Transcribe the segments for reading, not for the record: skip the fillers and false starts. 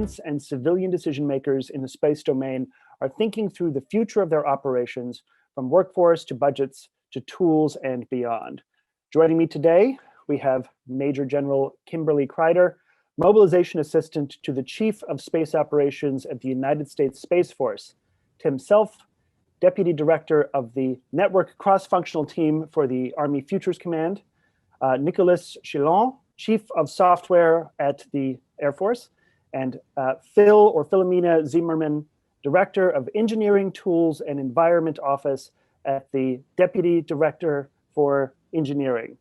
defense and civilian decision makers in the space domain are thinking through the future of their operations, from workforce to budgets to tools and beyond. Joining me today, we have Major General Kimberly Kreider, Mobilization Assistant to the Chief of Space Operations at the United States Space Force; Tim Self, Deputy Director of the Network Cross-Functional Team for the Army Futures Command; Nicolas Chillon, Chief of Software at the Air Force; and Philomena Zimmerman, Director of Engineering Tools and Environment Office at the Deputy Director for Engineering,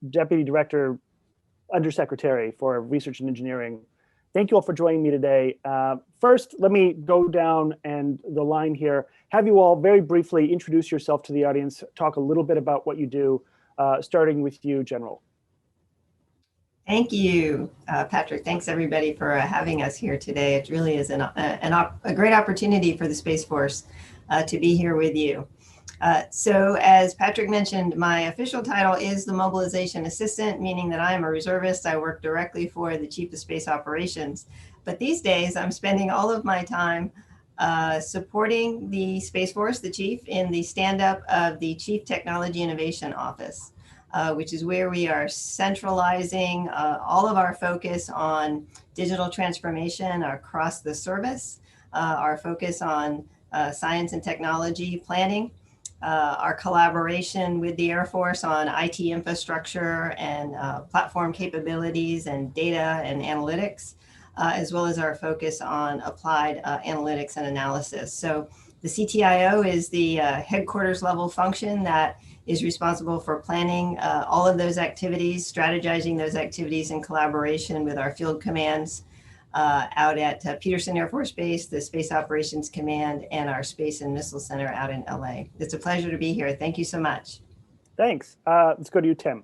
Deputy Director, Undersecretary for Research and Engineering. Thank you all for joining me today. First, let me go down and the line here. Have you all very briefly introduce yourself to the audience, talk a little bit about what you do, starting with you, General. Thank you, Patrick. Thanks everybody for having us here today. It really is a great opportunity for the Space Force to be here with you. So as Patrick mentioned, my official title is the Mobilization Assistant, meaning that I am a reservist. I work directly for the Chief of Space Operations. But these days, I'm spending all of my time supporting the Space Force, the Chief, in the stand-up of the Chief Technology Innovation Office, which is where we are centralizing all of our focus on digital transformation across the service, our focus on science and technology planning, our collaboration with the Air Force on IT infrastructure and platform capabilities and data and analytics, as well as our focus on applied analytics and analysis. So the CTIO is the headquarters level function that is responsible for planning all of those activities, strategizing those activities in collaboration with our field commands out at Peterson Air Force Base, the Space Operations Command, and our Space and Missile Center out in LA. It's a pleasure to be here. Thank you so much. Thanks. Let's go to you, Tim.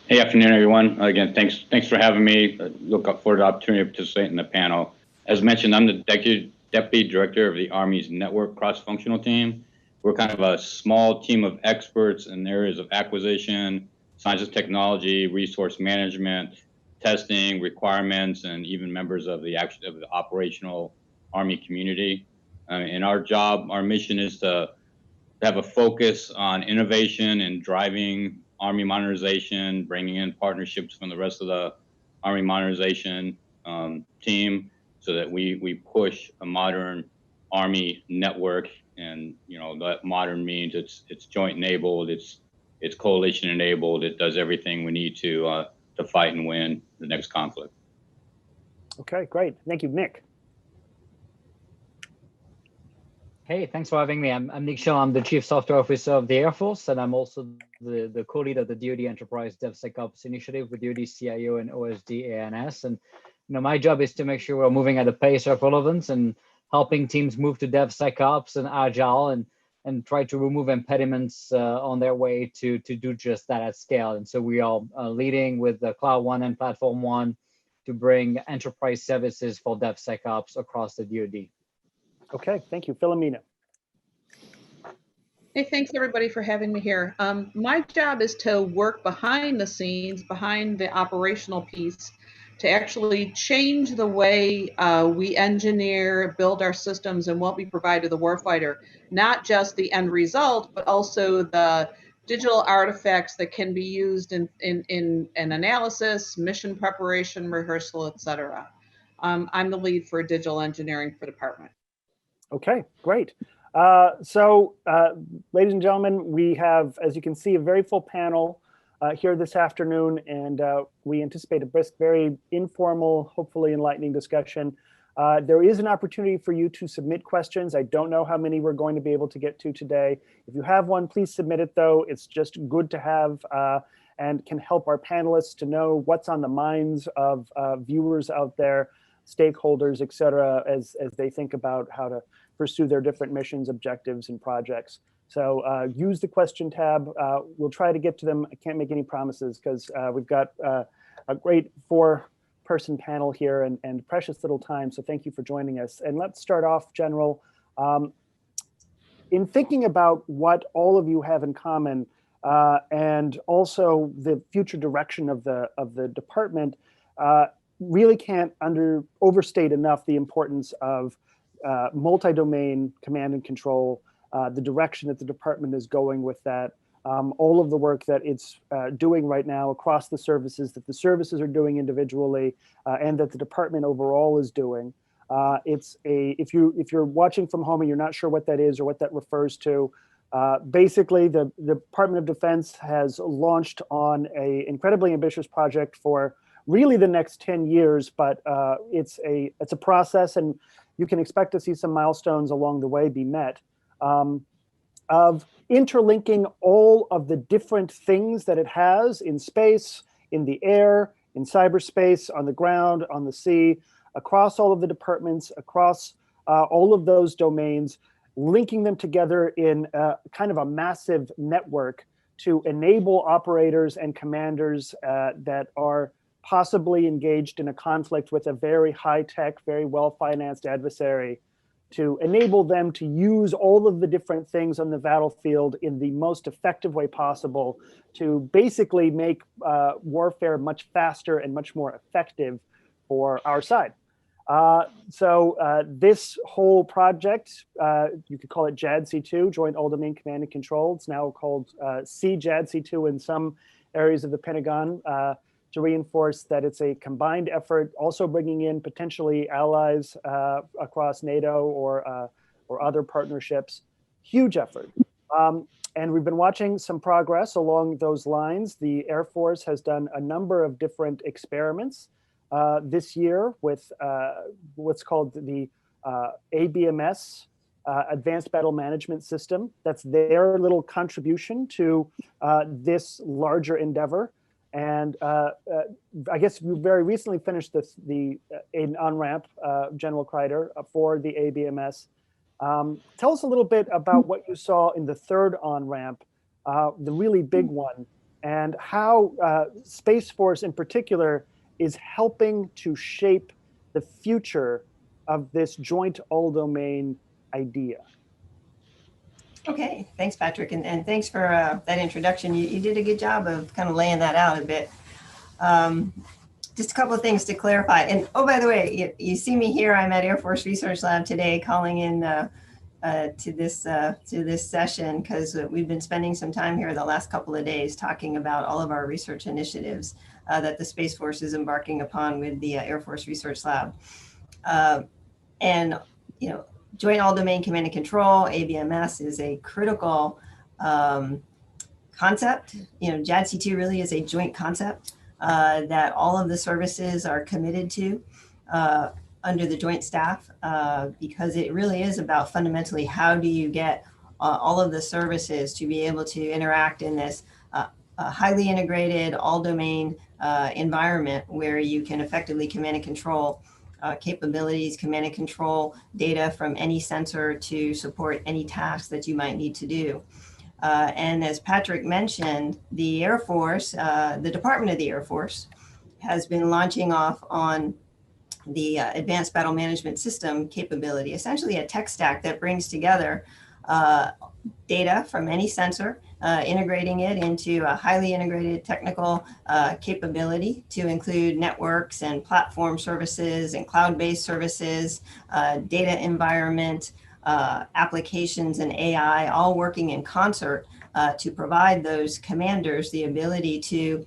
Hey, afternoon, everyone. Again, thanks for having me. Look forward to the opportunity to participate in the panel. As mentioned, I'm the Deputy Director of the Army's Network Cross-Functional Team. We're kind of a small team of experts in areas of acquisition, science and technology, resource management, testing, requirements, and even members of the operational Army community. And our mission is to have a focus on innovation and driving Army modernization, bringing in partnerships from the rest of the Army modernization team, so that we push a modern Army network. And that modern means it's joint enabled, it's coalition enabled, it does everything we need to fight and win the next conflict. Okay, great. Thank you, Nick. Hey, thanks for having me. I'm Nick Shaw. I'm the Chief Software Officer of the Air Force, and I'm also the co-lead of the DoD Enterprise DevSecOps Initiative with DoD CIO and OSD ANS. And my job is to make sure we're moving at a pace of relevance and helping teams move to DevSecOps and Agile and try to remove impediments on their way to do just that at scale. And so we are leading with the Cloud One and Platform One to bring enterprise services for DevSecOps across the DoD. Okay, thank you. Philomena. Hey, thanks everybody for having me here. My job is to work behind the scenes, behind the operational piece, to actually change the way we engineer, build our systems, and what we provide to the warfighter. Not just the end result, but also the digital artifacts that can be used in analysis, mission preparation, rehearsal, etc. I'm the lead for digital engineering for the department. Okay, great. Ladies and gentlemen, we have, as you can see, a very full panel here this afternoon, and we anticipate a brisk, very informal, hopefully enlightening discussion. There is an opportunity for you to submit questions. I don't know how many we're going to be able to get to today. If you have one, please submit it, though. It's just good to have and can help our panelists to know what's on the minds of viewers out there, stakeholders, et cetera, as they think about how to pursue their different missions, objectives, and projects. So use the question tab. We'll try to get to them. I can't make any promises because we've got a great four-person panel here and precious little time. So thank you for joining us. And let's start off, General. In thinking about what all of you have in common and also the future direction of the department, really can't overstate enough the importance of multi-domain command and control, the direction that the department is going with that, all of the work that it's doing right now across the services, that the services are doing individually, and that the department overall is doing. If you're watching from home and you're not sure what that is or what that refers to, basically the Department of Defense has launched on an incredibly ambitious project for really the next 10 years, but it's a process, and you can expect to see some milestones along the way be met, of interlinking all of the different things that it has in space, in the air, in cyberspace, on the ground, on the sea, across all of the departments, across all of those domains, linking them together in kind of a massive network to enable operators and commanders that are possibly engaged in a conflict with a very high-tech, very well-financed adversary, to enable them to use all of the different things on the battlefield in the most effective way possible to basically make warfare much faster and much more effective for our side. So this whole project, you could call it JADC2, Joint All-Domain Command and Control. It's now called CJADC2 in some areas of the Pentagon, to reinforce that it's a combined effort, also bringing in potentially allies across NATO or other partnerships. Huge effort. And we've been watching some progress along those lines. The Air Force has done a number of different experiments this year with what's called the ABMS, Advanced Battle Management System. That's their little contribution to this larger endeavor. And I guess you very recently finished an on-ramp, General Kreider, for the ABMS. Tell us a little bit about what you saw in the third on-ramp, the really big one, and how Space Force in particular is helping to shape the future of this joint all-domain idea. Okay, thanks, Patrick, and thanks for that introduction. You did a good job of kind of laying that out a bit. Just a couple of things to clarify. And oh, by the way, you see me here. I'm at Air Force Research Lab today, calling in to this session because we've been spending some time here the last couple of days talking about all of our research initiatives that the Space Force is embarking upon with the Air Force Research Lab. And you know, Joint All-Domain Command and Control, ABMS, is a critical concept. You know, JADC2 really is a joint concept that all of the services are committed to under the joint staff because it really is about fundamentally how do you get all of the services to be able to interact in this highly integrated all-domain environment where you can effectively command and control capabilities, command and control data from any sensor to support any task that you might need to do. And as Patrick mentioned, the Air Force, the Department of the Air Force, has been launching off on the Advanced Battle Management System capability, essentially a tech stack that brings together data from any sensor, integrating it into a highly integrated technical capability to include networks and platform services and cloud-based services, data environment, applications and AI, all working in concert to provide those commanders the ability to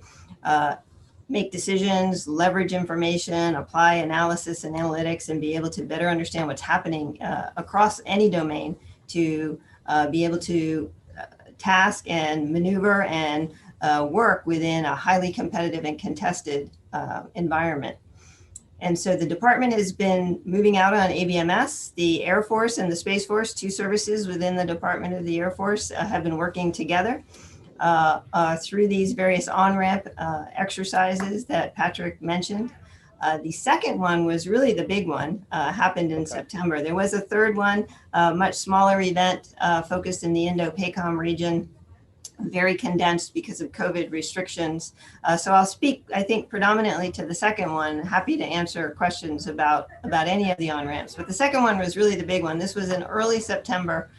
make decisions, leverage information, apply analysis and analytics, and be able to better understand what's happening across any domain to be able to task and maneuver and work within a highly competitive and contested environment. And so the department has been moving out on ABMS. The Air Force and the Space Force, two services within the Department of the Air Force, have been working together through these various on-ramp exercises that Patrick mentioned. The second one was really the big one, happened in September. There was a third one, much smaller event focused in the Indo-PACOM region, very condensed because of COVID restrictions. So I'll speak, I think, predominantly to the second one. Happy to answer questions about any of the on-ramps. But the second one was really the big one. This was in early September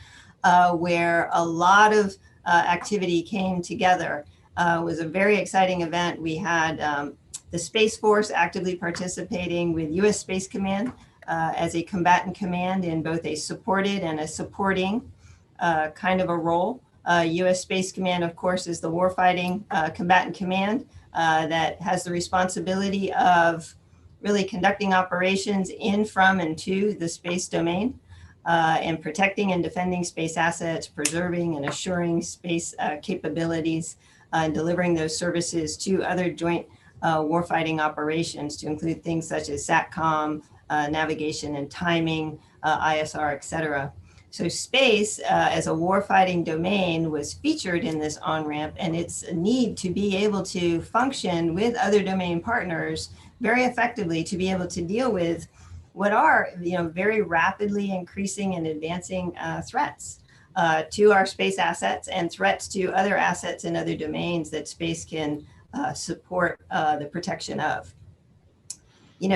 where a lot of activity came together. It was a very exciting event. We had the Space Force actively participating with U.S. Space Command as a combatant command in both a supported and a supporting kind of a role. U.S. Space Command, of course, is the warfighting combatant command that has the responsibility of really conducting operations in, from, and to the space domain, and protecting and defending space assets, preserving and assuring space capabilities, and delivering those services to other joint warfighting operations to include things such as SATCOM, navigation and timing, ISR, et cetera. So space as a warfighting domain was featured in this on-ramp, and its need to be able to function with other domain partners very effectively to be able to deal with what are, very rapidly increasing and advancing threats to our space assets and threats to other assets in other domains that space can support the protection of.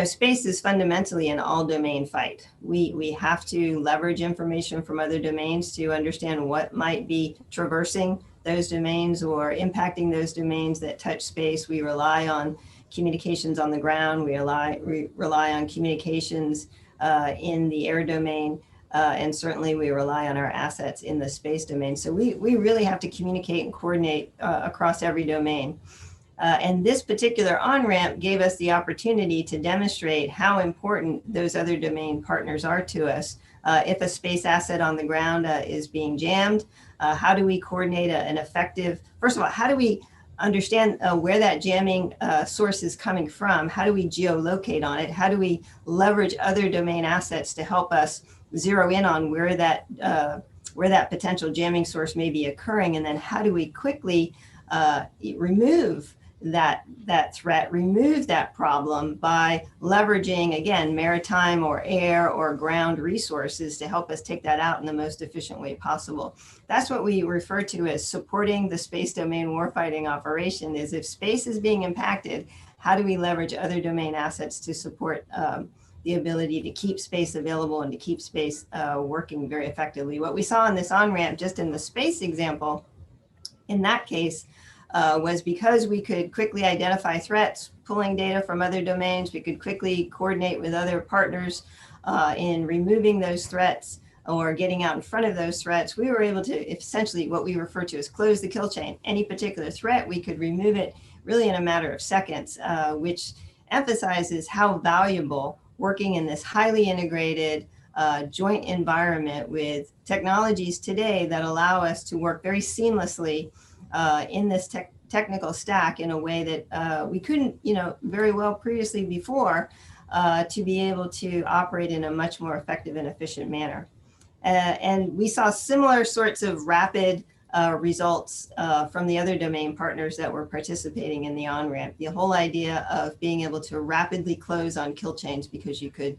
Space is fundamentally an all-domain fight. We have to leverage information from other domains to understand what might be traversing those domains or impacting those domains that touch space. We rely on communications on the ground. We rely on communications in the air domain. And certainly we rely on our assets in the space domain. So we really have to communicate and coordinate across every domain. And this particular on-ramp gave us the opportunity to demonstrate how important those other domain partners are to us. If a space asset on the ground is being jammed, how do we coordinate an effective, first of all, how do we understand where that jamming source is coming from? How do we geolocate on it? How do we leverage other domain assets to help us zero in on where that potential jamming source may be occurring? And then how do we quickly remove that threat, remove that problem by leveraging, again, maritime or air or ground resources to help us take that out in the most efficient way possible. That's what we refer to as supporting the space domain warfighting operation. Is if space is being impacted, how do we leverage other domain assets to support the ability to keep space available and to keep space working very effectively? What we saw in this on-ramp, just in the space example, in that case, was because we could quickly identify threats, pulling data from other domains, we could quickly coordinate with other partners in removing those threats or getting out in front of those threats. We were able to essentially what we refer to as close the kill chain. Any particular threat, we could remove it really in a matter of seconds, which emphasizes how valuable working in this highly integrated joint environment with technologies today that allow us to work very seamlessly in this technical stack in a way that we couldn't, very well previously before, to be able to operate in a much more effective and efficient manner. And we saw similar sorts of rapid results from the other domain partners that were participating in the on-ramp. The whole idea of being able to rapidly close on kill chains because you could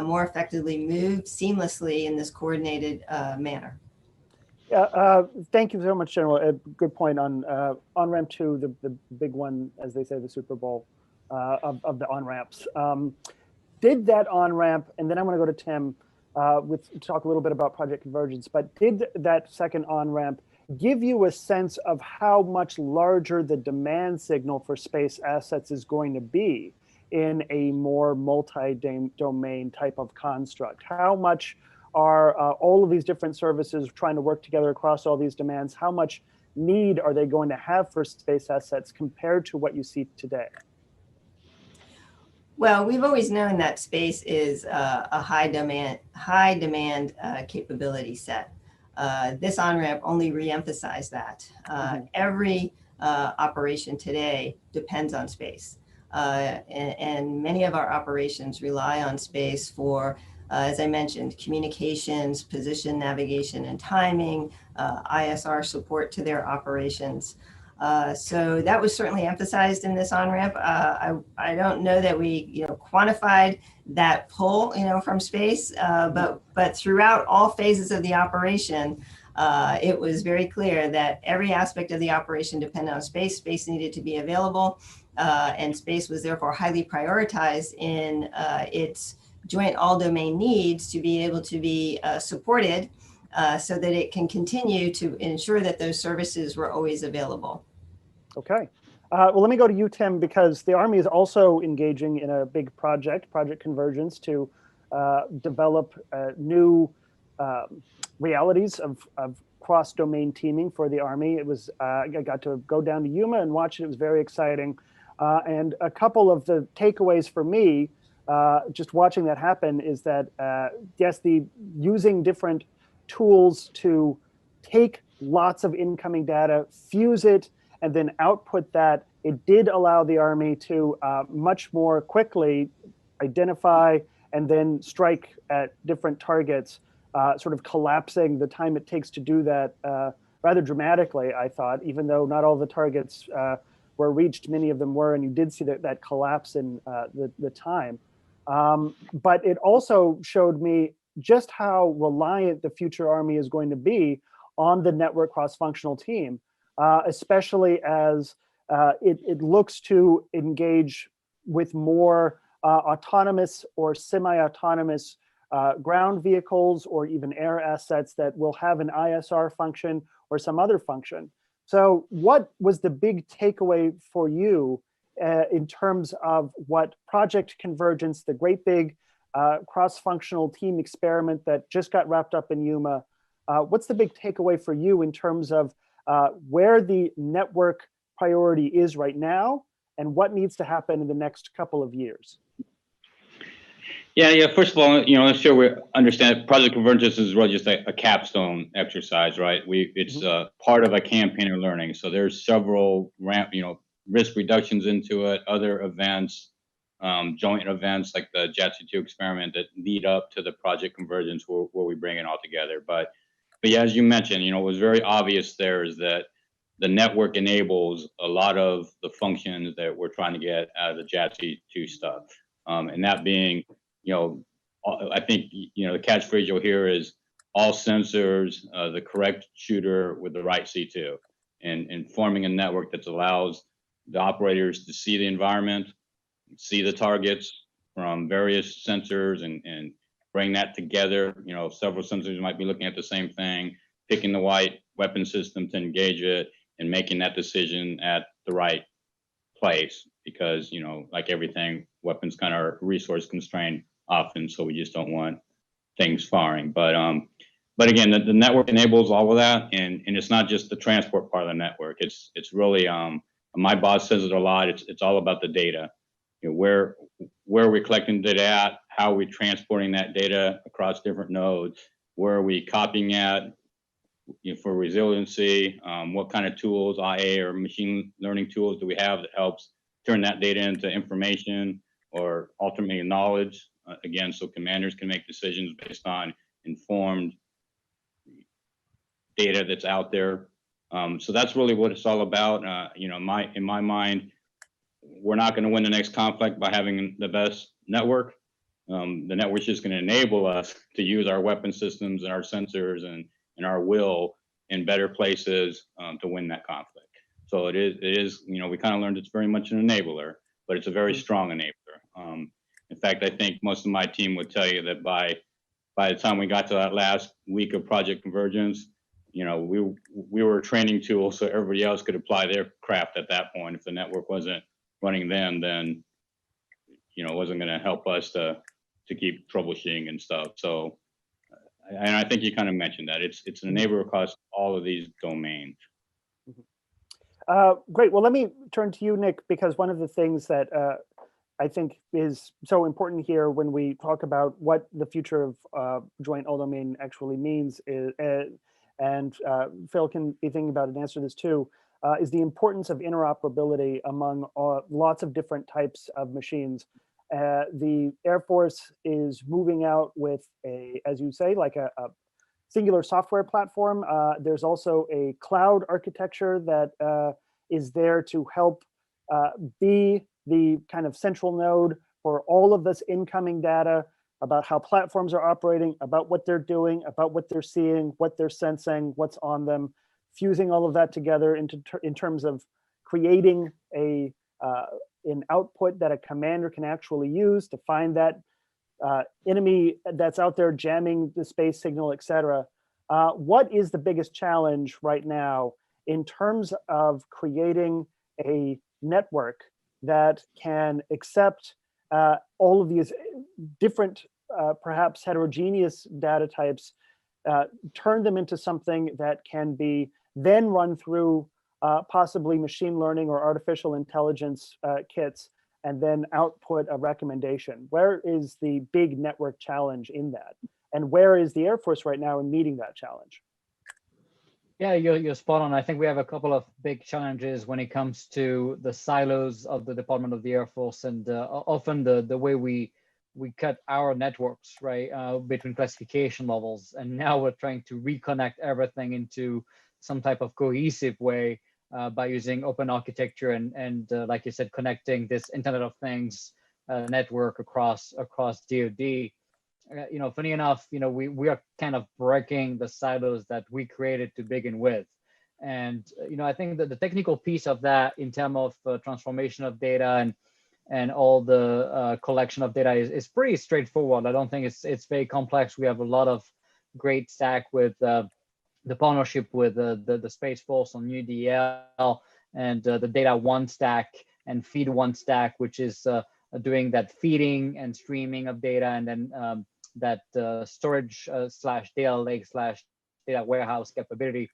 more effectively move seamlessly in this coordinated manner. Yeah, thank you so much, General. A good point on on-ramp 2, the big one, as they say, the Super Bowl of the on-ramps. Did that on-ramp, and then I'm going to go to Tim talk a little bit about Project Convergence, but did that second on-ramp give you a sense of how much larger the demand signal for space assets is going to be in a more multi-domain type of construct? How much are all of these different services trying to work together across all these demands? How much need are they going to have for space assets compared to what you see today? Well, we've always known that space is a high demand capability set. This on-ramp only reemphasized that. Every operation today depends on space. And many of our operations rely on space for, as I mentioned, communications, position, navigation, and timing, ISR support to their operations. So that was certainly emphasized in this on-ramp. I don't know that we quantified that pull from space, but throughout all phases of the operation, it was very clear that every aspect of the operation depended on space. Space needed to be available, and space was therefore highly prioritized in its joint all-domain needs to be able to be supported so that it can continue to ensure that those services were always available. Okay. Well, let me go to you, Tim, because the Army is also engaging in a big project, Project Convergence, to develop new realities of cross-domain teaming for the Army. It was, I got to go down to Yuma and watch it. It was very exciting. And a couple of the takeaways for me, just watching that happen, is that, yes, using different tools to take lots of incoming data, fuse it, and then output that, it did allow the Army to much more quickly identify and then strike at different targets, sort of collapsing the time it takes to do that rather dramatically, I thought, even though not all the targets were reached, many of them were, and you did see that collapse in the time. But it also showed me just how reliant the future Army is going to be on the network cross-functional team, especially as it looks to engage with more autonomous or semi-autonomous ground vehicles or even air assets that will have an ISR function or some other function. So what was the big takeaway for you in terms of what Project Convergence, the great big cross-functional team experiment that just got wrapped up in Yuma, what's the big takeaway for you in terms of where the network priority is right now and what needs to happen in the next couple of years? Yeah. First of all, let's sure we understand Project Convergence is really just a capstone exercise, right? It's part of a campaign of learning. So there's several risk reductions into it, other events, joint events like the JADC2 experiment that lead up to the Project Convergence where we bring it all together. But yeah, as you mentioned, what was very obvious there is that the network enables a lot of the functions that we're trying to get out of the JADC2 stuff. And that being, I think, the catchphrase you'll hear is all sensors, the correct shooter with the right C2, and forming a network that allows the operators to see the environment, see the targets from various sensors and bring that together. Several sensors might be looking at the same thing, picking the right weapon system to engage it and making that decision at the right place because, like everything, weapons kind of are resource constrained often, so we just don't want things firing. But again, the network enables all of that, and it's not just the transport part of the network. It's really my boss says it a lot. It's all about the data. Where are we collecting data at? How are we transporting that data across different nodes? Where are we copying at? For resiliency, what kind of tools, IA or machine learning tools do we have that helps turn that data into information or ultimately knowledge? Again, so commanders can make decisions based on informed data that's out there. So that's really what it's all about. In my mind, we're not going to win the next conflict by having the best network. The network's just going to enable us to use our weapon systems and our sensors and our will in better places to win that conflict. So it is, we kind of learned it's very much an enabler, but it's a very strong enabler. In fact, I think most of my team would tell you that by the time we got to that last week of Project Convergence, we were a training tool so everybody else could apply their craft at that point. If the network wasn't running then it wasn't going to help us to keep troubleshooting and stuff. So, and I think you kind of mentioned that it's an enabler across all of these domains. Great. Well, let me turn to you, Nick, because one of the things that I think is so important here when we talk about what the future of joint all-domain actually means is, and Phil can be thinking about an answer to this too, is the importance of interoperability among lots of different types of machines. The Air Force is moving out with as you say, like a singular software platform. There's also a cloud architecture that is there to help be the kind of central node for all of this incoming data about how platforms are operating, about what they're doing, about what they're seeing, what they're sensing, what's on them, fusing all of that together in terms of creating an output that a commander can actually use to find that enemy that's out there jamming the space signal, et cetera. What is the biggest challenge right now in terms of creating a network that can accept all of these different, perhaps heterogeneous data types, turn them into something that can be then run through possibly machine learning or artificial intelligence kits, and then output a recommendation? Where is the big network challenge in that? And where is the Air Force right now in meeting that challenge? Yeah, you're spot on. I think we have a couple of big challenges when it comes to the silos of the Department of the Air Force, and often the way we cut our networks, right, between classification levels. And now we're trying to reconnect everything into some type of cohesive way by using open architecture and like you said, connecting this Internet of Things network across DoD. Funny enough, we are kind of breaking the silos that we created to begin with. And, I think that the technical piece of that in terms of transformation of data and all the collection of data is pretty straightforward. I don't think it's very complex. We have a lot of great stack with the partnership with the Space Force on UDL and the Data One stack and Feed One stack, which is doing that feeding and streaming of data, and then that storage slash data lake slash data warehouse capability.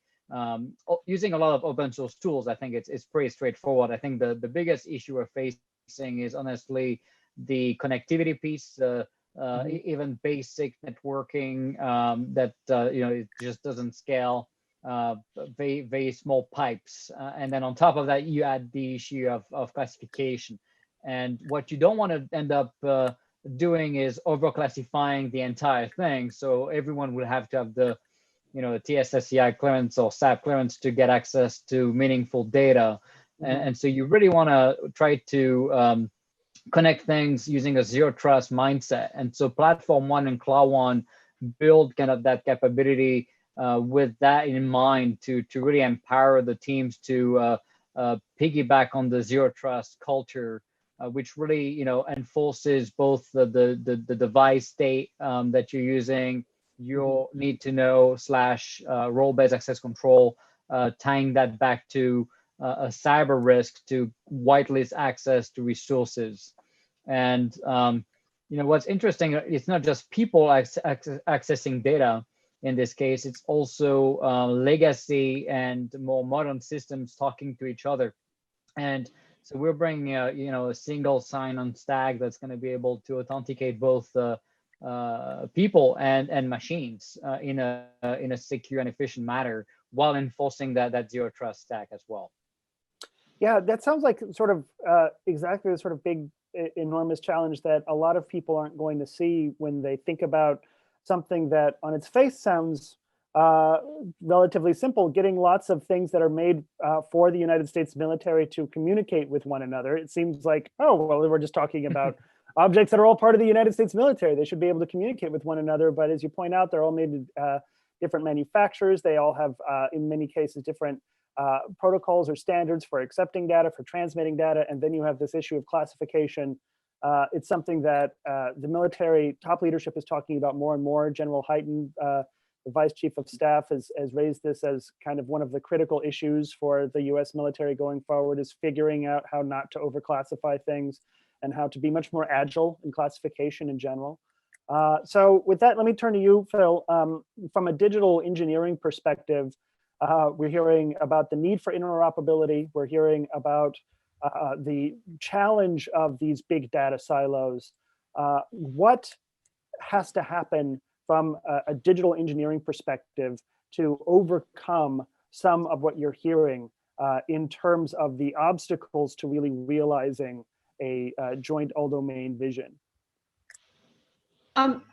Using a lot of open source tools, I think it's pretty straightforward. I think the biggest issue we're facing is honestly the connectivity piece, even basic networking that it just doesn't scale, very, very small pipes. And then on top of that, you add the issue of classification. And what you don't want to end up doing is overclassifying the entire thing. So everyone would have to have the TSSCI clearance or SAP clearance to get access to meaningful data. And so you really want to try to connect things using a zero trust mindset. And so Platform One and Cloud One build kind of that capability with that in mind to really empower the teams to piggyback on the zero trust culture, which really enforces both the device state that you're using, your need to know / role-based access control, tying that back to a cyber risk to whitelist access to resources. And what's interesting, it's not just people accessing data. In this case, it's also legacy and more modern systems talking to each other. And so we're bringing a single sign-on stack that's going to be able to authenticate both people and machines in a secure and efficient manner, while enforcing that zero trust stack as well. Yeah, that sounds like sort of exactly the sort of big, enormous challenge that a lot of people aren't going to see when they think about something that on its face sounds relatively simple, getting lots of things that are made for the United States military to communicate with one another. It seems like, oh, well, we're just talking about objects that are all part of the United States military. They should be able to communicate with one another. But as you point out, they're all made different manufacturers. They all have, in many cases, different protocols or standards for accepting data, for transmitting data. And then you have this issue of classification. It's something that the military top leadership is talking about more and more. General Hyten, the Vice Chief of Staff, has raised this as kind of one of the critical issues for the US military going forward, is figuring out how not to overclassify things and how to be much more agile in classification in general. So with that, let me turn to you, Phil. From a digital engineering perspective, we're hearing about the need for interoperability. We're hearing about the challenge of these big data silos. What has to happen from a digital engineering perspective to overcome some of what you're hearing in terms of the obstacles to really realizing a joint all-domain vision?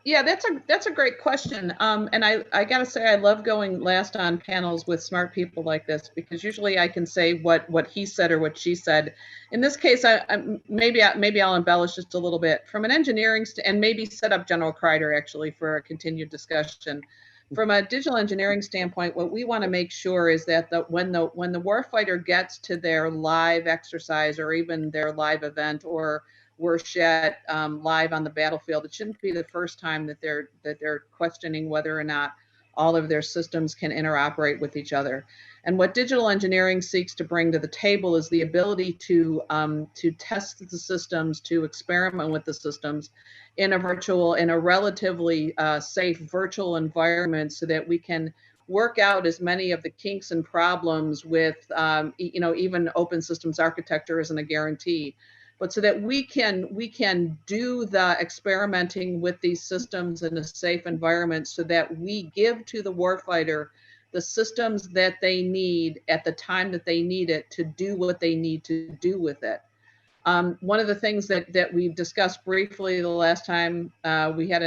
Yeah, that's a great question. And I gotta say, I love going last on panels with smart people like this, because usually I can say what he said or what she said. In this case, maybe I'll embellish just a little bit from an engineering and maybe set up General Kreider actually for a continued discussion. From a digital engineering standpoint, what we want to make sure is that when the warfighter gets to their live exercise or even their live event or worship live on the battlefield, it shouldn't be the first time that they're questioning whether or not all of their systems can interoperate with each other. And what digital engineering seeks to bring to the table is the ability to test the systems, to experiment with the systems in a relatively safe virtual environment, so that we can work out as many of the kinks and problems with, even open systems architecture isn't a guarantee, but so that we can do the experimenting with these systems in a safe environment, so that we give to the warfighter the systems that they need at the time that they need it to do what they need to do with it. One of the things that we've discussed briefly the last time I had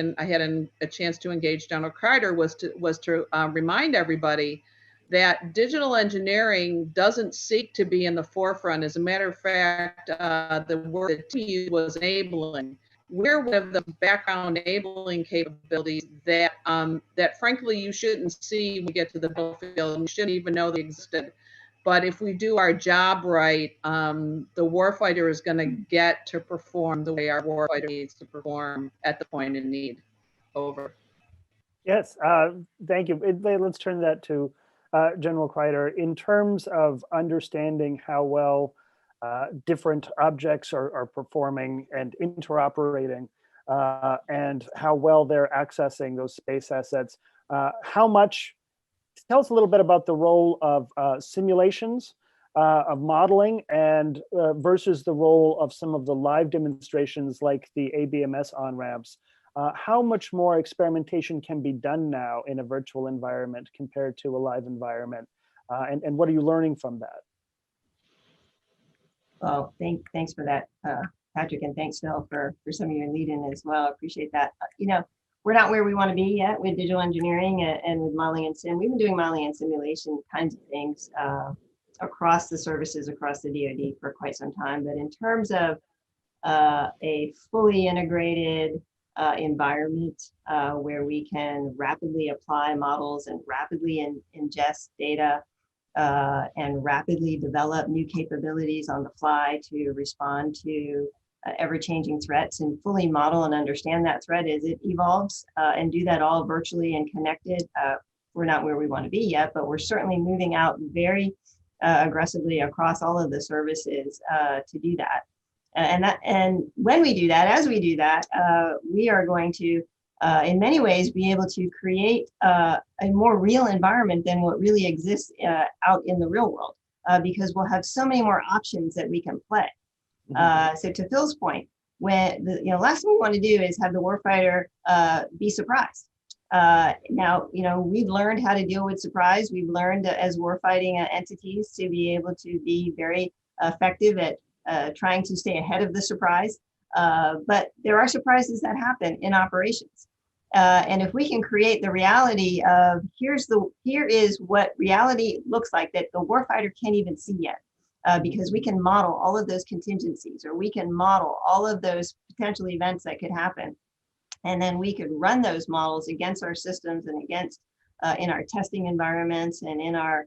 a chance to engage General Carter was to remind everybody that digital engineering doesn't seek to be in the forefront. As a matter of fact, the word that he used was enabling. We're one of the background enabling capabilities that that frankly you shouldn't see when we get to the battlefield. You shouldn't even know they existed. But if we do our job right, the warfighter is going to get to perform the way our warfighter needs to perform at the point in need. Over. Yes, thank you. Let's turn that to General Kreider. In terms of understanding how well different objects are performing and interoperating, and how well they're accessing those space assets, tell us a little bit about the role of simulations, of modeling, and versus the role of some of the live demonstrations like the ABMS on-ramps. How much more experimentation can be done now in a virtual environment compared to a live environment? And what are you learning from that? Well, thanks for that, Patrick, and thanks, Phil, for some of your lead-in as well. I appreciate that. We're not where we want to be yet with digital engineering and with modeling and sim. We've been doing modeling and simulation kinds of things across the services, across the DoD for quite some time. But in terms of a fully integrated environment where we can rapidly apply models and rapidly ingest data and rapidly develop new capabilities on the fly to respond to ever-changing threats and fully model and understand that threat as it evolves and do that all virtually and connected. We're not where we want to be yet, but we're certainly moving out very aggressively across all of the services to do that. And when we do that, as we do that, we are going to, in many ways, be able to create a more real environment than what really exists out in the real world, because we'll have so many more options that we can play. So to Phil's point, when last thing we want to do is have the warfighter be surprised. Now, we've learned how to deal with surprise. We've learned as warfighting entities to be able to be very effective at trying to stay ahead of the surprise. But there are surprises that happen in operations. And if we can create the reality of here is what reality looks like that the warfighter can't even see yet. Because we can model all of those contingencies, or we can model all of those potential events that could happen. And then we could run those models against our systems and against in our testing environments and in our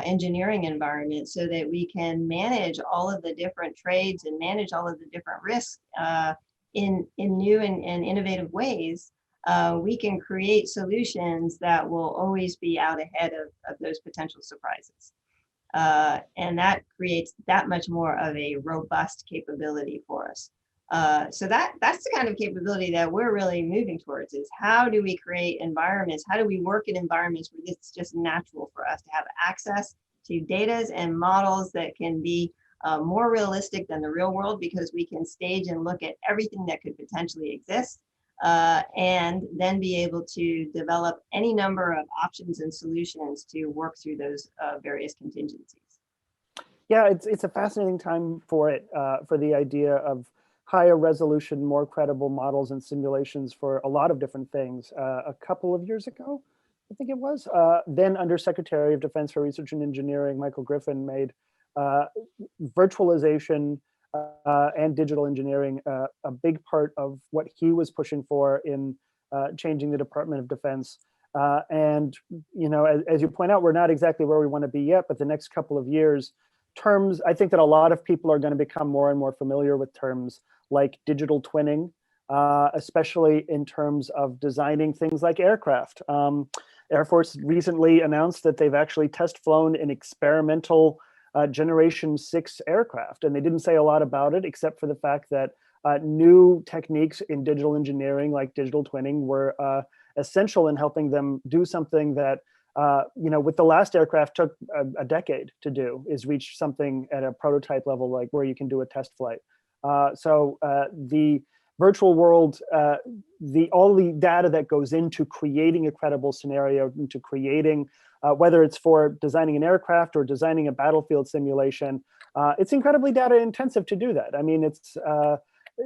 engineering environment, so that we can manage all of the different trades and manage all of the different risks in new and innovative ways. We can create solutions that will always be out ahead of those potential surprises. And that creates that much more of a robust capability for us. So that's the kind of capability that we're really moving towards, is how do we create environments? How do we work in environments where it's just natural for us to have access to data and models that can be more realistic than the real world, because we can stage and look at everything that could potentially exist, and then be able to develop any number of options and solutions to work through those various contingencies. Yeah, it's a fascinating time for it, for the idea of higher resolution, more credible models and simulations for a lot of different things. A couple of years ago, I think it was, then Undersecretary of Defense for Research and Engineering, Michael Griffin, made virtualization and digital engineering a big part of what he was pushing for in changing the Department of Defense. And as you point out, we're not exactly where we want to be yet, but the next couple of years, I think that a lot of people are going to become more and more familiar with terms like digital twinning, especially in terms of designing things like aircraft. Air Force recently announced that they've actually test flown an experimental Generation 6 aircraft, and they didn't say a lot about it except for the fact that new techniques in digital engineering, like digital twinning, were essential in helping them do something that, with the last aircraft took a decade to do, is reach something at a prototype level, like where you can do a test flight. So the virtual world, all the data that goes into creating a credible scenario, into creating, whether it's for designing an aircraft or designing a battlefield simulation, it's incredibly data intensive to do that. I mean,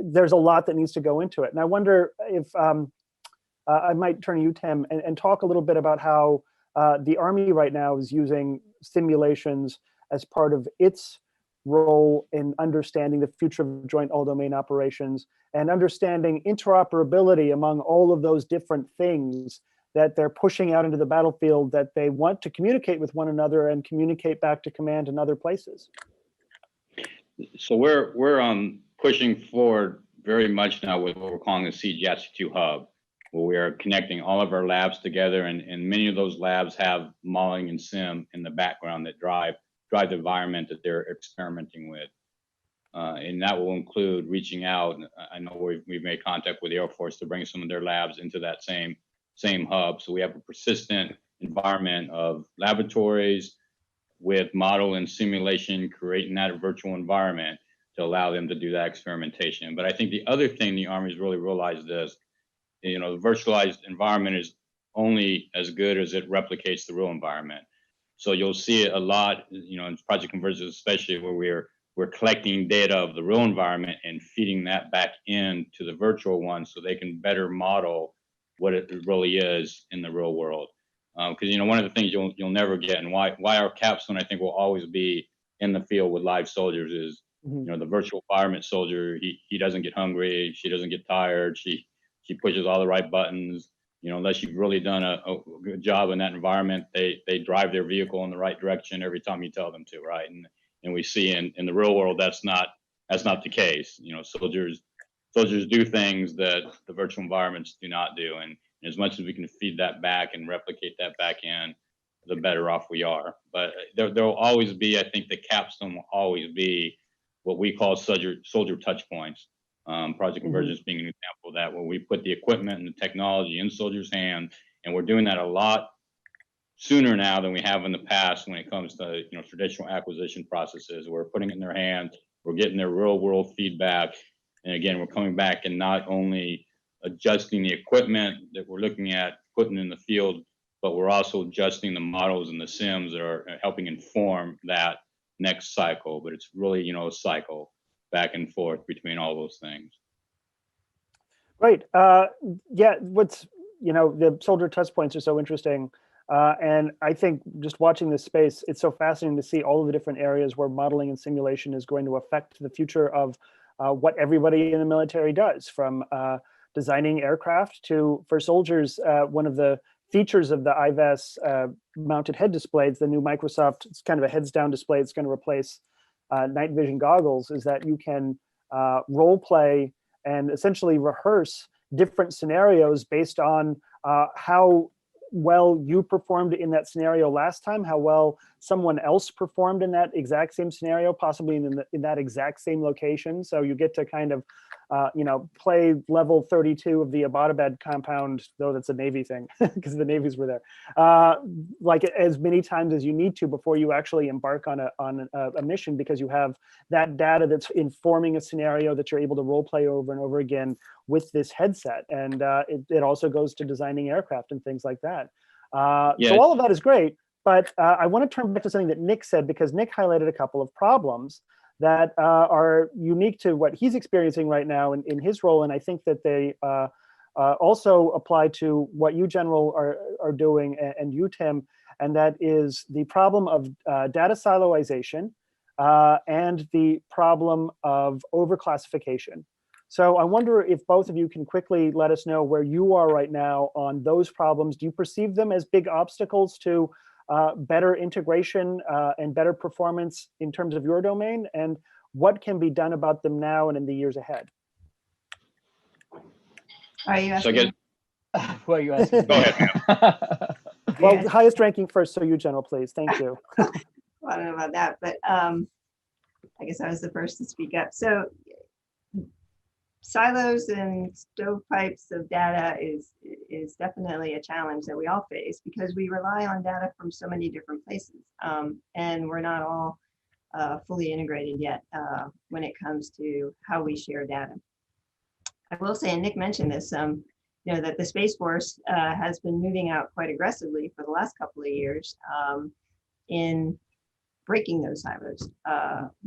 there's a lot that needs to go into it. And I wonder if, I might turn to you, Tim, and talk a little bit about how the Army right now is using simulations as part of its role in understanding the future of joint all-domain operations and understanding interoperability among all of those different things that they're pushing out into the battlefield that they want to communicate with one another and communicate back to command in other places. So we're pushing forward very much now with what we're calling the CJADC2 hub, where we are connecting all of our labs together, and many of those labs have modeling and sim in the background that drive the environment that they're experimenting with. And that will include reaching out. I know we've made contact with the Air Force to bring some of their labs into that same hub. So we have a persistent environment of laboratories with model and simulation, creating that virtual environment to allow them to do that experimentation. But I think the other thing the Army's really realized is, the virtualized environment is only as good as it replicates the real environment. So you'll see it a lot, in Project Convergence, especially where we're collecting data of the real environment and feeding that back into the virtual one so they can better model what it really is in the real world. Because one of the things you'll never get, and why our capstone I think will always be in the field with live soldiers is, the virtual environment soldier, he doesn't get hungry, she doesn't get tired, she pushes all the right buttons. Unless you've really done a good job in that environment, they drive their vehicle in the right direction every time you tell them to, right? And we see in the real world that's not the case. Soldiers do things that the virtual environments do not do, and as much as we can feed that back and replicate that back in, the better off we are. But there will always be, I think, the capstone will always be what we call soldier touch points. Project Convergence being an example of that, where we put the equipment and the technology in soldiers' hands, and we're doing that a lot sooner now than we have in the past when it comes to traditional acquisition processes. We're putting it in their hands, we're getting their real world feedback, and again, we're coming back and not only adjusting the equipment that we're looking at putting in the field, but we're also adjusting the models and the sims that are helping inform that next cycle. But it's really a cycle back and forth between all those things. Right. Yeah. The soldier touch points are so interesting. And I think just watching this space, it's so fascinating to see all of the different areas where modeling and simulation is going to affect the future of what everybody in the military does, from designing aircraft to, for soldiers, one of the features of the IVAS mounted head displays, the new Microsoft, it's kind of a heads down display. It's going to replace night vision goggles, is that you can role play and essentially rehearse different scenarios based on how well you performed in that scenario last time, how well someone else performed in that exact same scenario, possibly in that exact same location. So you get to kind of, play level 32 of the Abbottabad compound, though that's a Navy thing because the Navies were there, like as many times as you need to before you actually embark on a mission, because you have that data that's informing a scenario that you're able to role play over and over again with this headset. And it also goes to designing aircraft and things like that. So all of that is great, but I want to turn back to something that Nick said, because Nick highlighted a couple of problems that are unique to what he's experiencing right now in his role. And I think that they also apply to what you, General, are doing, and you, Tim, and that is the problem of data siloization and the problem of overclassification. So I wonder if both of you can quickly let us know where you are right now on those problems. Do you perceive them as big obstacles to better integration and better performance in terms of your domain? And what can be done about them now and in the years ahead? Are you asking? So I guess, Who are you asking? go ahead, Well, Yes. highest ranking first, so you, General, please. Thank you. Well, I don't know about that, but I guess I was the first to speak up. So silos and stovepipes of data is definitely a challenge that we all face because we rely on data from so many different places, and we're not all fully integrated yet when it comes to how we share data. I will say, and Nick mentioned this, that the Space Force has been moving out quite aggressively for the last couple of years in breaking those silos.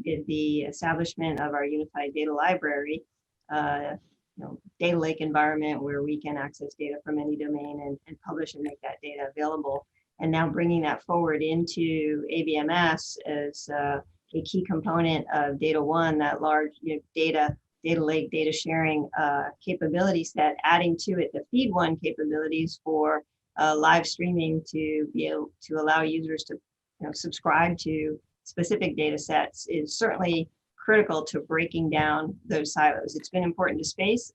With the establishment of our unified data library, data lake environment where we can access data from any domain and publish and make that data available. And now bringing that forward into ABMS as a key component of Data One, that large data lake, data sharing capability set, adding to it the Feed One capabilities for live streaming to be able to allow users to subscribe to specific data sets is certainly critical to breaking down those silos. It's been important to space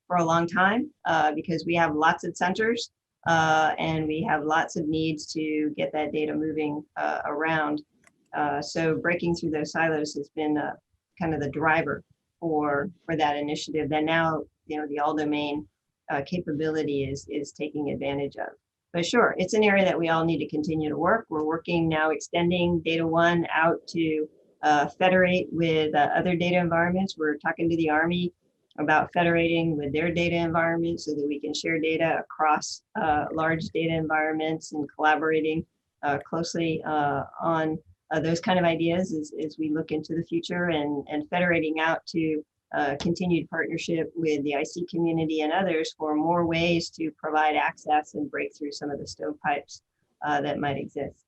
for a long time because we have lots of sensors and we have lots of needs to get that data moving around. So breaking through those silos has been kind of the driver for that initiative that now the all domain capability is taking advantage of. But sure, it's an area that we all need to continue to work. We're working now extending Data One out to federate with other data environments. We're talking to the Army about federating with their data environment so that we can share data across large data environments and collaborating closely on those kind of ideas as we look into the future and federating out to continued partnership with the IC community and others for more ways to provide access and break through some of the stovepipes that might exist.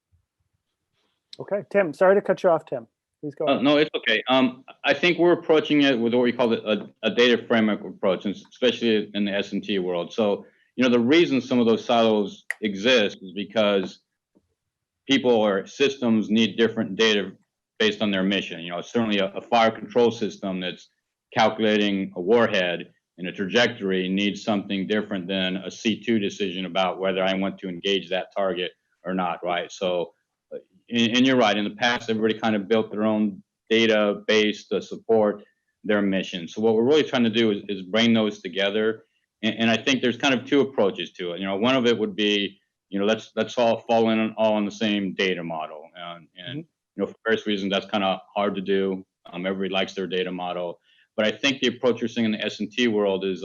Okay, Tim, sorry to cut you off, Tim. Please go ahead. No, it's okay. I think we're approaching it with what we call a data framework approach, and especially in the S&T world. So, the reason some of those silos exist is because people or systems need different data based on their mission. Certainly a fire control system that's calculating a warhead and a trajectory needs something different than a C2 decision about whether I want to engage that target or not, right? So, and you're right, in the past, everybody kind of built their own database to support their mission. So what we're really trying to do is bring those together. And I think there's kind of two approaches to it. One of it would be, let's all fall in all on the same data model. And for various reasons, that's kind of hard to do. Everybody likes their data model. But I think the approach you're seeing in the S&T world is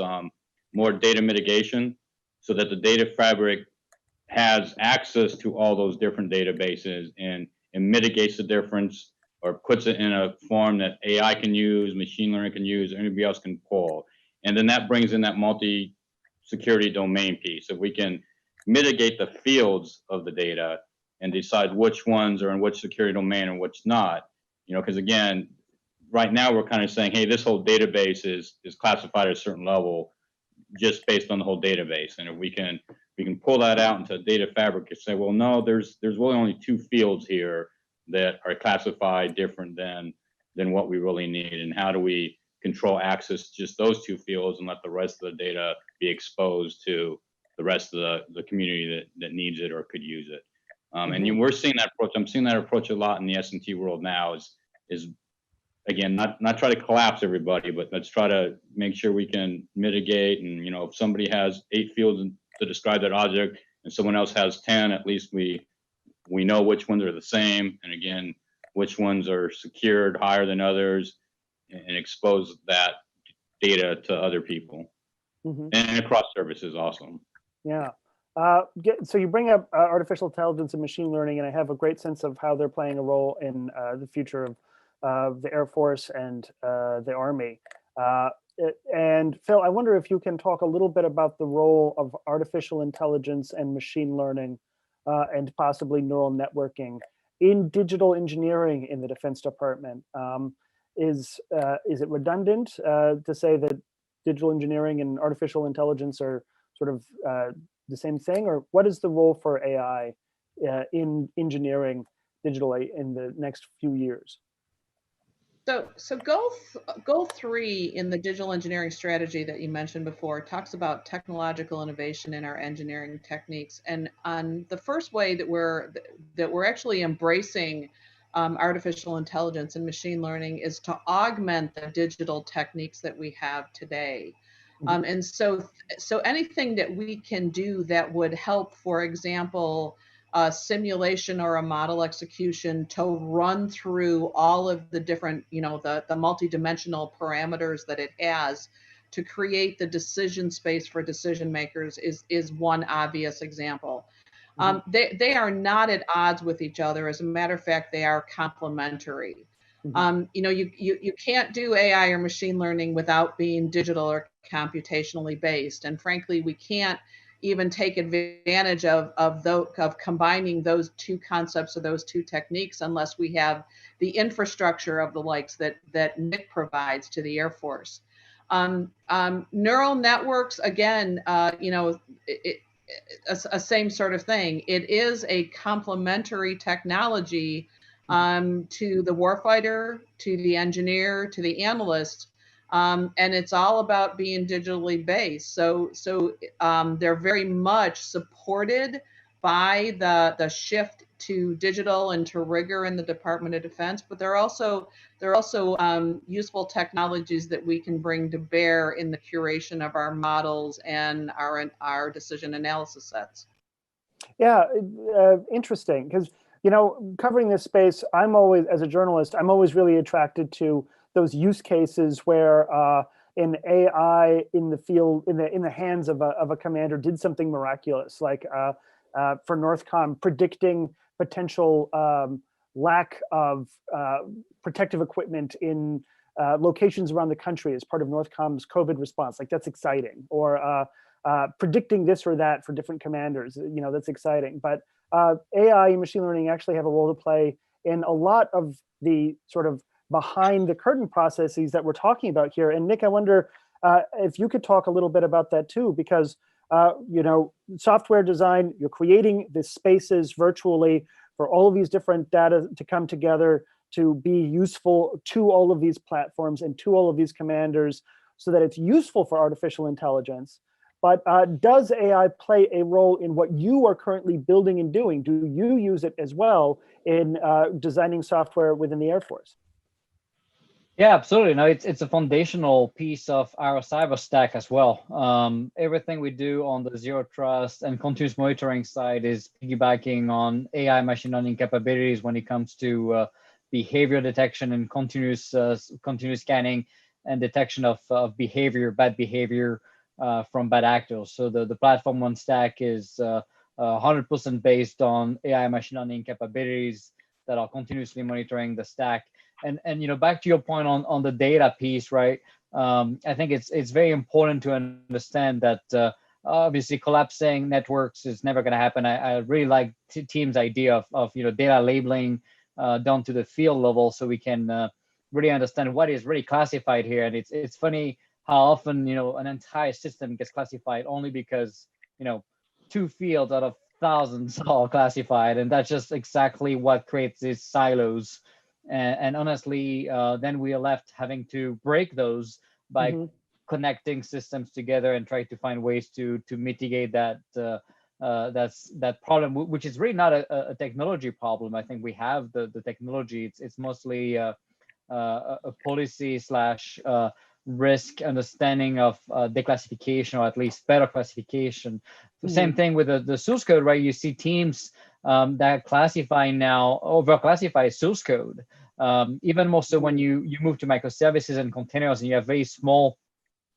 more data mitigation so that the data fabric has access to all those different databases and mitigates the difference or puts it in a form that AI can use, machine learning can use, anybody else can pull. And then that brings in that multi-security domain piece. If we can mitigate the fields of the data and decide which ones are in which security domain and which not, because again, right now we're kind of saying, hey, this whole database is classified at a certain level just based on the whole database. And if we can pull that out into a data fabric and say, well, no, there's really only two fields here that are classified different than what we really need. And how do we control access to just those two fields and let the rest of the data be exposed to the rest of the community that needs it or could use it. And we're seeing that approach. I'm seeing that approach a lot in the S&T world now is again, not try to collapse everybody, but let's try to make sure we can mitigate. And, if somebody has 8 fields to describe that object and someone else has 10, at least we know which ones are the same. And again, which ones are secured higher than others and expose that data to other people and across services also. Yeah. So you bring up artificial intelligence and machine learning, and I have a great sense of how they're playing a role in the future of the Air Force and the Army. And Phil, I wonder if you can talk a little bit about the role of artificial intelligence and machine learning and possibly neural networking in digital engineering in the Defense Department. Is it redundant to say that digital engineering and artificial intelligence are sort of the same thing, or what is the role for AI in engineering digitally in the next few years? So goal 3 in the digital engineering strategy that you mentioned before talks about technological innovation in our engineering techniques. And on the first way that we're actually embracing artificial intelligence and machine learning is to augment the digital techniques that we have today. And so anything that we can do that would help, for example, a simulation or a model execution to run through all of the different, the multidimensional parameters that it has to create the decision space for decision makers is one obvious example. They are not at odds with each other. As a matter of fact, they are complementary. You can't do AI or machine learning without being digital or computationally based. And frankly, we can't even take advantage of combining those two concepts or those two techniques unless we have the infrastructure of the likes that Nick provides to the Air Force. Neural networks, again, a same sort of thing. It is a complementary technology to the warfighter, to the engineer, to the analyst. And it's all about being digitally based. So they're very much supported by the shift to digital and to rigor in the Department of Defense, but they're also useful technologies that we can bring to bear in the curation of our models and our decision analysis sets. Yeah, interesting, because covering this space, as a journalist, I'm always really attracted to those use cases where an AI in the field, in the hands of a commander, did something miraculous, like for Northcom, predicting potential lack of protective equipment in locations around the country as part of Northcom's COVID response. Like, that's exciting. Or predicting this or that for different commanders, that's exciting. But AI and machine learning actually have a role to play in a lot of the sort of behind the curtain processes that we're talking about here. And Nick, I wonder if you could talk a little bit about that too, because software design, you're creating the spaces virtually for all of these different data to come together to be useful to all of these platforms and to all of these commanders so that it's useful for artificial intelligence. But does AI play a role in what you are currently building and doing? Do you use it as well in designing software within the Air Force? Yeah, absolutely. No, it's a foundational piece of our cyber stack as well. Everything we do on the zero trust and continuous monitoring side is piggybacking on AI machine learning capabilities when it comes to behavior detection and continuous scanning and detection of bad behavior from bad actors. So the platform one stack is 100% based on AI machine learning capabilities that are continuously monitoring the stack. And back to your point on the data piece, right? I think it's very important to understand that obviously collapsing networks is never going to happen. I really like Team's idea of data labeling down to the field level, so we can really understand what is really classified here. And it's funny how often an entire system gets classified only because 2 fields out of thousands are classified, and that's just exactly what creates these silos. And honestly, then we are left having to break those by connecting systems together and try to find ways to mitigate that that problem, which is really not a technology problem. I think we have the technology. It's mostly a policy / risk understanding of declassification, or at least better classification. The same thing with the source code, right? You see teams that classify now, overclassify source code. Even more so when you move to microservices and containers, and you have very small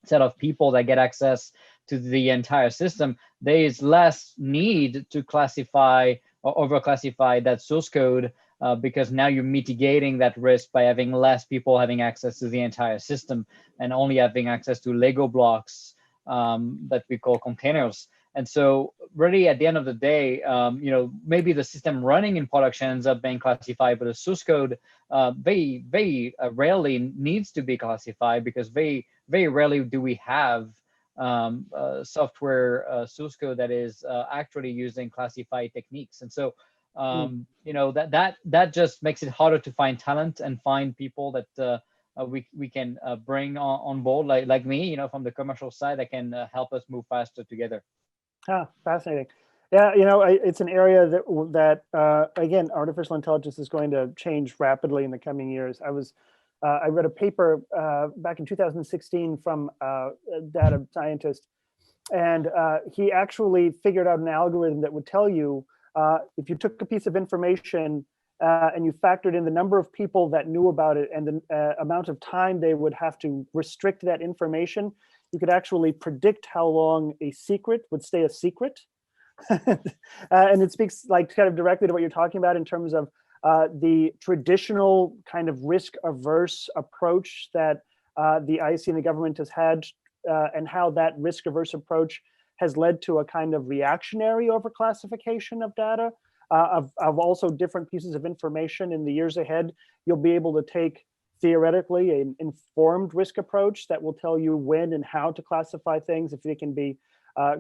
set of people that get access to the entire system, there is less need to classify or overclassify that source code because now you're mitigating that risk by having less people having access to the entire system and only having access to Lego blocks that we call containers. And so really at the end of the day, maybe the system running in production ends up being classified, but the source code very, very rarely needs to be classified, because very, very rarely do we have software source code that is actually using classified techniques. And so that just makes it harder to find talent and find people that we can bring on board, like me, from the commercial side, that can help us move faster together. Fascinating. Yeah, it's an area that again, artificial intelligence is going to change rapidly in the coming years. I read a paper back in 2016 from a data scientist, and he actually figured out an algorithm that would tell you if you took a piece of information and you factored in the number of people that knew about it and the amount of time they would have to restrict that information, you could actually predict how long a secret would stay a secret. And it speaks kind of directly to what you're talking about in terms of the traditional kind of risk-averse approach that the IC and the government has had, and how that risk-averse approach has led to a kind of reactionary overclassification of data, of also different pieces of information. In the years ahead, you'll be able to take theoretically an informed risk approach that will tell you when and how to classify things, if they can be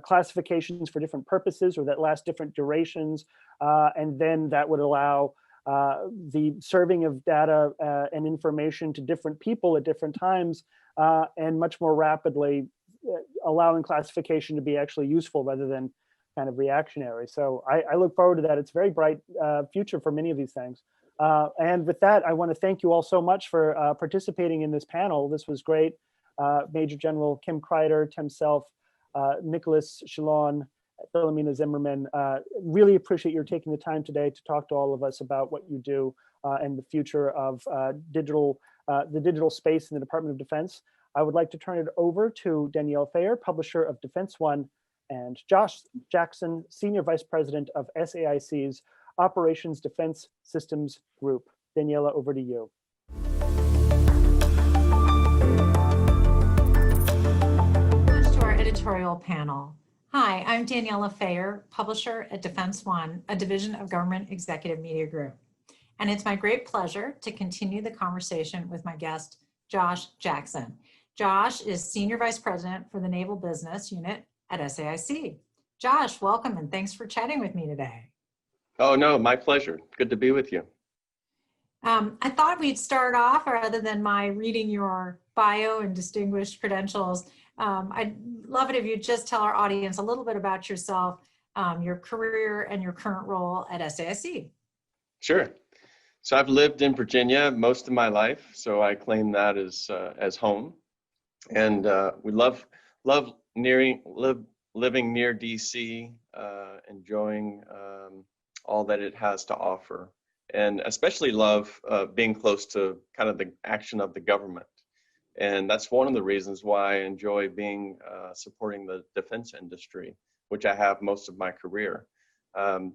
classifications for different purposes or that last different durations, and then that would allow the serving of data and information to different people at different times, and much more rapidly allowing classification to be actually useful rather than kind of reactionary. So I look forward to that. It's a very bright future for many of these things. And with that, I want to thank you all so much for participating in this panel. This was great. Major General Kim Kreider, Tim Self, Nicholas Shillon, Philomena Zimmerman. Really appreciate your taking the time today to talk to all of us about what you do and the future of the digital space in the Department of Defense. I would like to turn it over to Danielle Fayer, publisher of Defense One, and Josh Jackson, Senior Vice President of SAIC's Operations Defense Systems Group. Daniela, over to you. To our editorial panel. Hi, I'm Daniela Fayer, publisher at Defense One, a division of Government Executive Media Group. And it's my great pleasure to continue the conversation with my guest, Josh Jackson. Josh is Senior Vice President for the Naval Business Unit at SAIC. Josh, welcome and thanks for chatting with me today. Oh, no, my pleasure. Good to be with you. I thought we'd start off, rather than my reading your bio and distinguished credentials, I'd love it if you'd just tell our audience a little bit about yourself, your career, and your current role at SAIC. Sure. So I've lived in Virginia most of my life, so I claim that as home. And we love living near DC, enjoying all that it has to offer, and especially love being close to kind of the action of the government. And that's one of the reasons why I enjoy being supporting the defense industry, which I have most of my career.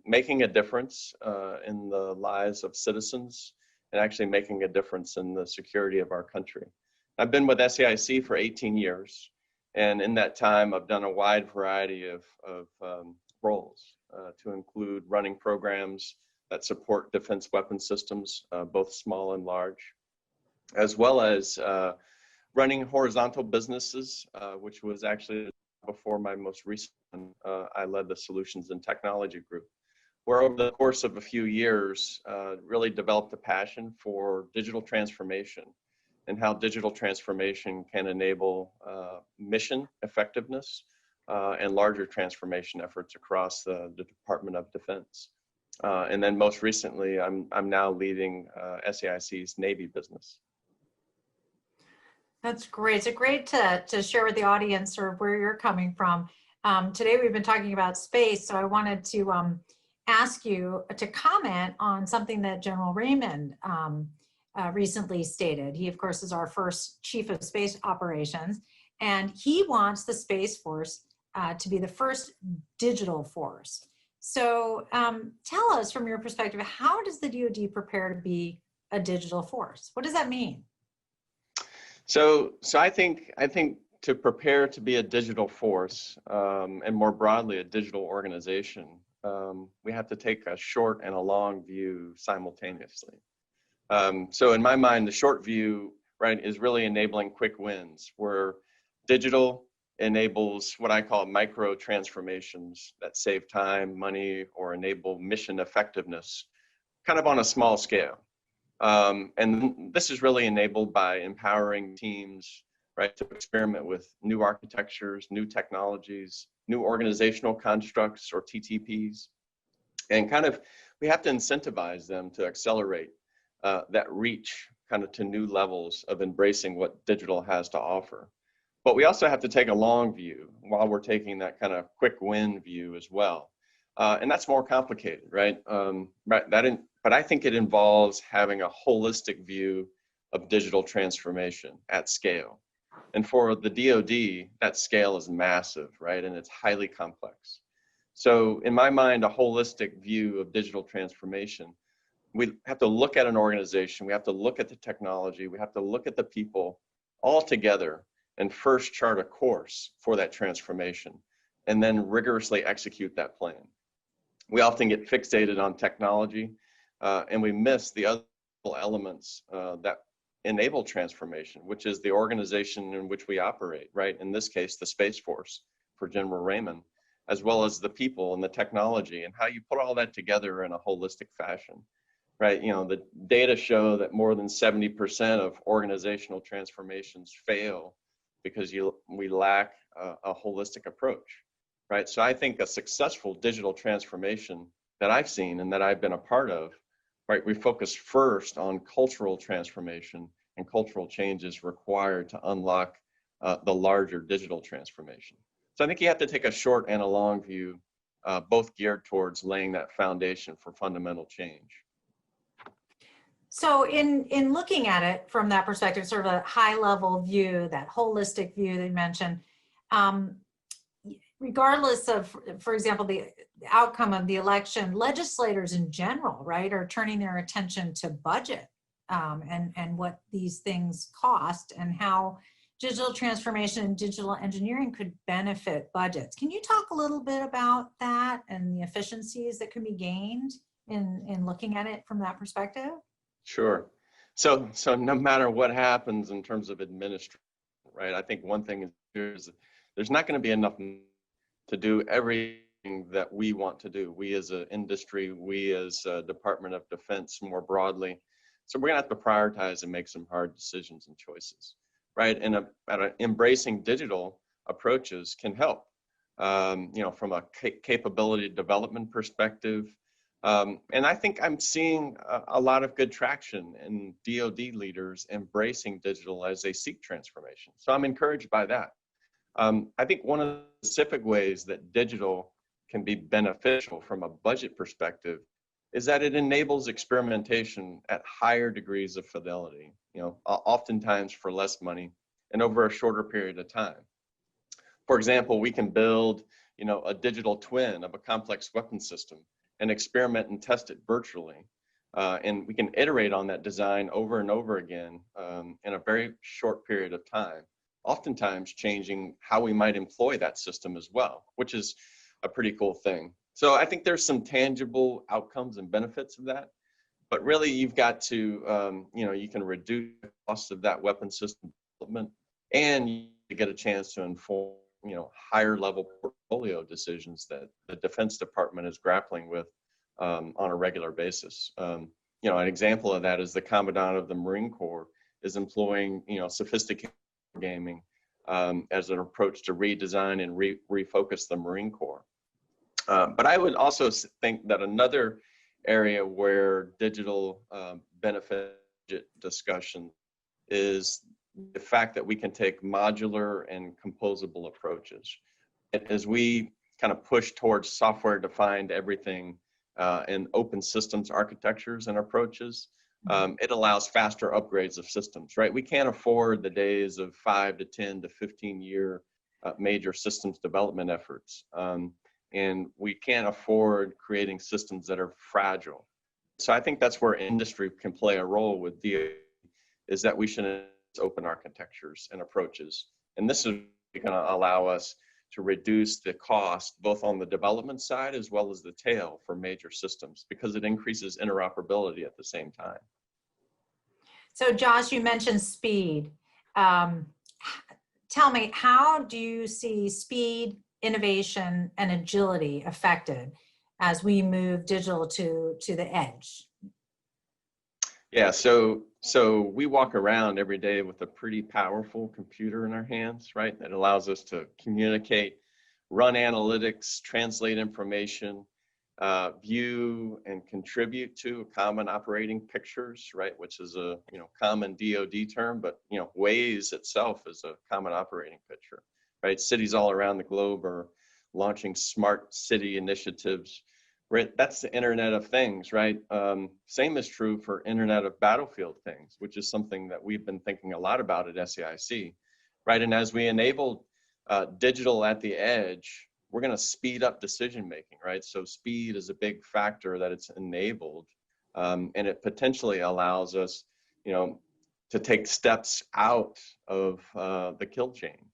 Making a difference in the lives of citizens and actually making a difference in the security of our country. I've been with SAIC for 18 years, and in that time I've done a wide variety of roles to include running programs that support defense weapon systems, both small and large, as well as running horizontal businesses, which was actually before my most recent one. I led the Solutions and Technology Group, where over the course of a few years, really developed a passion for digital transformation and how digital transformation can enable mission effectiveness and larger transformation efforts across the Department of Defense. And then most recently, I'm now leading SAIC's Navy business. That's great. It's great to share with the audience sort of where you're coming from. Today we've been talking about space, so I wanted to ask you to comment on something that General Raymond recently stated. He, of course, is our first Chief of Space Operations, and he wants the Space Force to be the first digital force. So tell us, from your perspective, how does the DoD prepare to be a digital force? What does that mean? So I think to prepare to be a digital force, and more broadly a digital organization, we have to take a short and a long view simultaneously. So in my mind, the short view, right, is really enabling quick wins, where digital enables what I call micro transformations that save time, money, or enable mission effectiveness, kind of on a small scale. And this is really enabled by empowering teams, right, to experiment with new architectures, new technologies, new organizational constructs or TTPs. And kind of, we have to incentivize them to accelerate that reach kind of to new levels of embracing what digital has to offer. But we also have to take a long view while we're taking that kind of quick win view as well. And that's more complicated, right? But I think it involves having a holistic view of digital transformation at scale. And for the DoD, that scale is massive, right? And it's highly complex. So in my mind, a holistic view of digital transformation, we have to look at an organization, we have to look at the technology, we have to look at the people all together and first chart a course for that transformation and then rigorously execute that plan. We often get fixated on technology and we miss the other elements that enable transformation, which is the organization in which we operate, right? In this case, the Space Force for General Raymond, as well as the people and the technology and how you put all that together in a holistic fashion, right? You know, the data show that more than 70% of organizational transformations fail because we lack a holistic approach, right? So I think a successful digital transformation that I've seen and that I've been a part of, right, we focus first on cultural transformation and cultural changes required to unlock the larger digital transformation. So I think you have to take a short and a long view, both geared towards laying that foundation for fundamental change. So in looking at it from that perspective, sort of a high level view, that holistic view that you mentioned, regardless of, for example, the outcome of the election, legislators in general, right, are turning their attention to budget and what these things cost and how digital transformation and digital engineering could benefit budgets. Can you talk a little bit about that and the efficiencies that can be gained in looking at it from that perspective? Sure. So no matter what happens in terms of administration, right, I think one thing is there's not going to be enough to do everything that we want to do. We as an industry, we as a Department of Defense more broadly. So we're going to have to prioritize and make some hard decisions and choices, right? And embracing digital approaches can help, you know, from a capability development perspective. And I think I'm seeing a lot of good traction in DoD leaders embracing digital as they seek transformation. So I'm encouraged by that. I think one of the specific ways that digital can be beneficial from a budget perspective is that it enables experimentation at higher degrees of fidelity, you know, oftentimes for less money and over a shorter period of time. For example, we can build, you know, a digital twin of a complex weapon system and experiment and test it virtually. And we can iterate on that design over and over again in a very short period of time, oftentimes changing how we might employ that system as well, which is a pretty cool thing. So I think there's some tangible outcomes and benefits of that, but really you've got to, you know, you can reduce the cost of that weapon system development and you get a chance to inform, you know, higher level portfolio decisions that the Defense Department is grappling with on a regular basis. You know, an example of that is the Commandant of the Marine Corps is employing, you know, sophisticated gaming as an approach to redesign and refocus the Marine Corps. But I would also think that another area where digital benefit discussion is the fact that we can take modular and composable approaches. As we kind of push towards software-defined everything and open systems architectures and approaches, it allows faster upgrades of systems, right? We can't afford the days of 5 to 10 to 15-year major systems development efforts. And we can't afford creating systems that are fragile. So I think that's where industry can play a role with DoD, is that we should open architectures and approaches. And this is going to allow us to reduce the cost, both on the development side as well as the tail for major systems, because it increases interoperability at the same time. So Josh, you mentioned speed. tell me, how do you see speed, innovation, and agility affected as we move digital to the edge? Yeah, so we walk around every day with a pretty powerful computer in our hands, right? That allows us to communicate, run analytics, translate information, view and contribute to common operating pictures, right? Which is a common DoD term, but Waze itself is a common operating picture, right? Cities all around the globe are launching smart city initiatives. Right, that's the Internet of Things, right? Same is true for Internet of Battlefield Things, which is something that we've been thinking a lot about at SAIC, right? And as we enable digital at the edge, we're going to speed up decision making, right? So speed is a big factor that it's enabled, and it potentially allows us, to take steps out of the kill chain,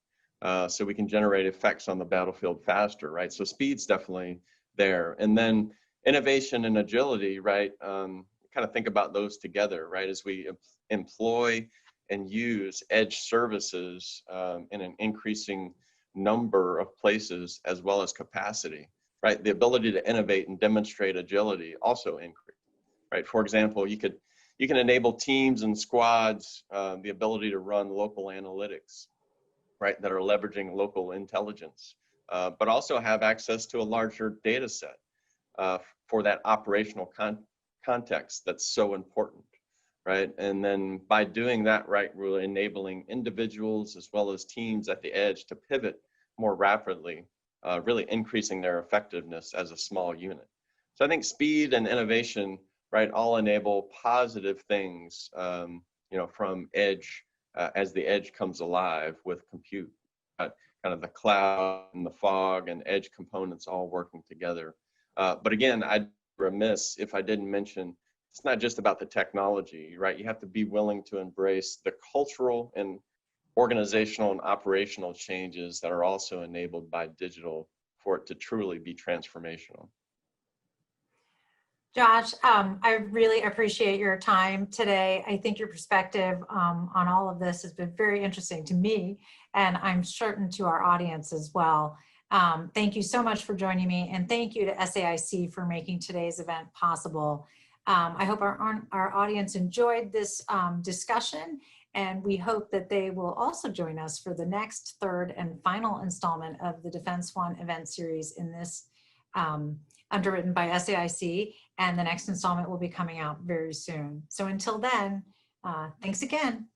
so we can generate effects on the battlefield faster, right? So speed's definitely there. And then innovation and agility, right? Kind of think about those together, right? As we employ and use edge services in an increasing number of places, as well as capacity, right? The ability to innovate and demonstrate agility also increase, right? For example, you can enable teams and squads the ability to run local analytics, right? That are leveraging local intelligence. But also have access to a larger data set for that operational context that's so important, right? And then by doing that, right, we're enabling individuals as well as teams at the edge to pivot more rapidly, really increasing their effectiveness as a small unit. So I think speed and innovation, right, all enable positive things, from edge as the edge comes alive with compute. Kind of the cloud and the fog and edge components all working together. But again, I'd be remiss if I didn't mention, it's not just about the technology, right? You have to be willing to embrace the cultural and organizational and operational changes that are also enabled by digital for it to truly be transformational. Josh, I really appreciate your time today. I think your perspective on all of this has been very interesting to me, and I'm certain to our audience as well. Thank you so much for joining me, and thank you to SAIC for making today's event possible. I hope our audience enjoyed this discussion, and we hope that they will also join us for the next, third, and final installment of the Defense One event series in this underwritten by SAIC, and the next installment will be coming out very soon. So until then, thanks again.